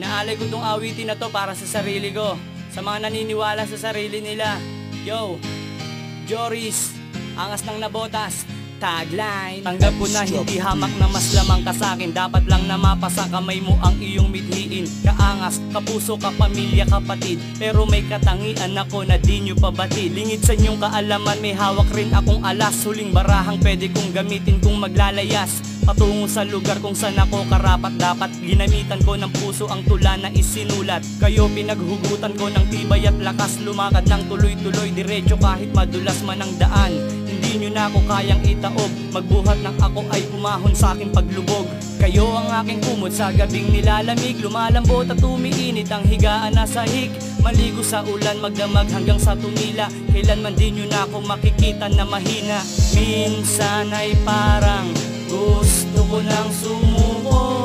Inaalay ko tong awitin na to para sa sarili ko, sa mga naniniwala sa sarili nila. Yo, Joris, angas ng nabotas, tagline. Tanggap ko na hindi hamak na mas lamang ka sa'kin. Dapat lang na mapasa kamay mo ang iyong mithiin. Kaangas, kapuso, kapamilya, kapatid. Pero may katangian ako na di nyo pabatid. Lingid sa inyong kaalaman, may hawak rin akong alas. Huling barahang pwede kong gamitin kung maglalayas patungo sa lugar kung saan ako karapat dapat. Ginamitan ko ng puso ang tula na isinulat. Kayo pinaghugutan ko ng tibay at lakas. Lumakad ng tuloy-tuloy, diretso kahit madulas man ang daan. Hindi nyo na ako kayang itaob. Magbuhat ng ako ay umahon sa aking paglubog. Kayo ang aking kumot sa gabing nilalamig. Lumalambot at umiinit ang higaan na sahig. Maligo sa ulan, magdamag hanggang sa tumila. Kailanman di nyo na ako makikita na mahina. Minsan ay parang gusto ko nang sumuko,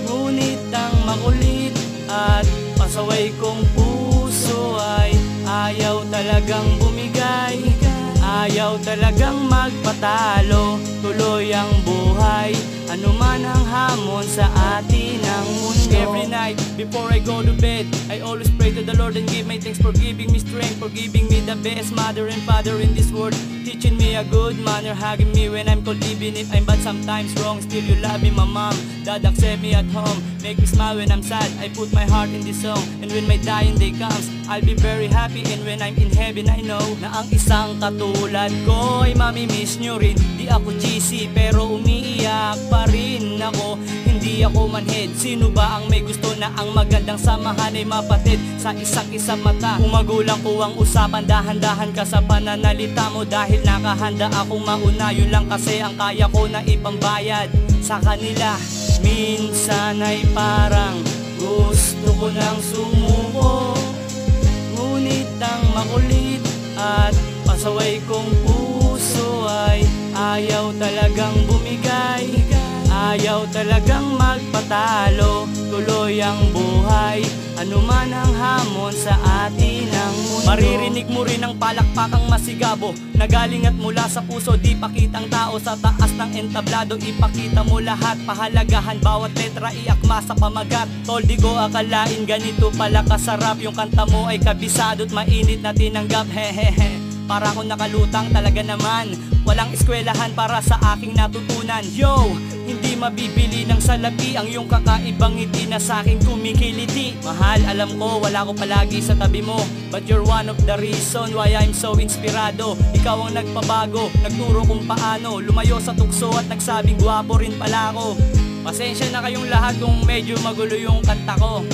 ngunit ang makulit at pasaway kong puso ay ayaw talagang bumigay. Ayaw talagang magpatalo, tuloy ang buhay, anuman ang hamon sa atin ang mundo. Every night before I go to bed, I always pray to the Lord and give my thanks for giving me strength, for giving me the best mother and father in this world, teaching me a good manner, hugging me when I'm cold, even if I'm bad sometimes wrong. Still you love me, my mom, dad accept me at home, make me smile when I'm sad. I put my heart in this song, and when my dying day comes, I'll be very happy. And when I'm in heaven, I know na ang isang katulad ko ay mamimiss nyo rin. Di ako cheesy pero umiiyak pa rin ako. Hindi ako manhead. Sino ba ang may gusto na ang magandang samahan ay mapatid sa isang isang mata? Kung magulang ko ang usapan, dahan-dahan ka sa pananalita mo. Dahil nakahanda akong mauna, yun lang kasi ang kaya ko na ipambayad sa kanila. Minsan ay parang gusto ko nang sumuko, ngunit ang makulit at pasaway kong puso ay ayaw talagang bumigay. Ayaw talagang magpatalo, tuloy ang buhay, anuman ang hamon sa atin ang mundo. Maririnig mo rin ang palakpakang masigabo na galing at mula sa puso, di pakitang tao sa taas ng entablado. Ipakita mo lahat, pahalagahan bawat letra, iakma sa pamagat. Tol, di ko akalain ganito pala kasarap. Yung kanta mo ay kabisado at mainit na tinanggap. Hehehe, para akong nakalutang talaga naman. Walang eskwelahan para sa aking natutunan. Yo, hindi mabibili ng salapi ang iyong kakaibang ngiti na sa'king kumikiliti. Mahal, alam ko wala ko palagi sa tabi mo, but you're one of the reason why I'm so inspirado. Ikaw ang nagpabago, nagturo kung paano lumayo sa tukso at nagsabing gwapo rin pala ako. Pasensya na kayong lahat kung medyo magulo yung kanta ko.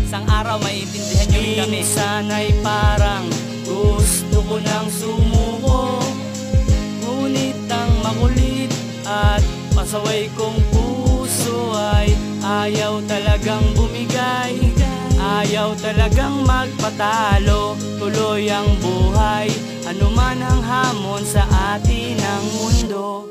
Isang araw maiintindihan nyo rin kami. Minsan ay parang gusto ko nang sumuko, ngunit ang makulit at pasaway kong puso ay ayaw talagang bumigay. Ayaw talagang magpatalo, tuloy ang buhay, anuman ang hamon sa atin ang mundo.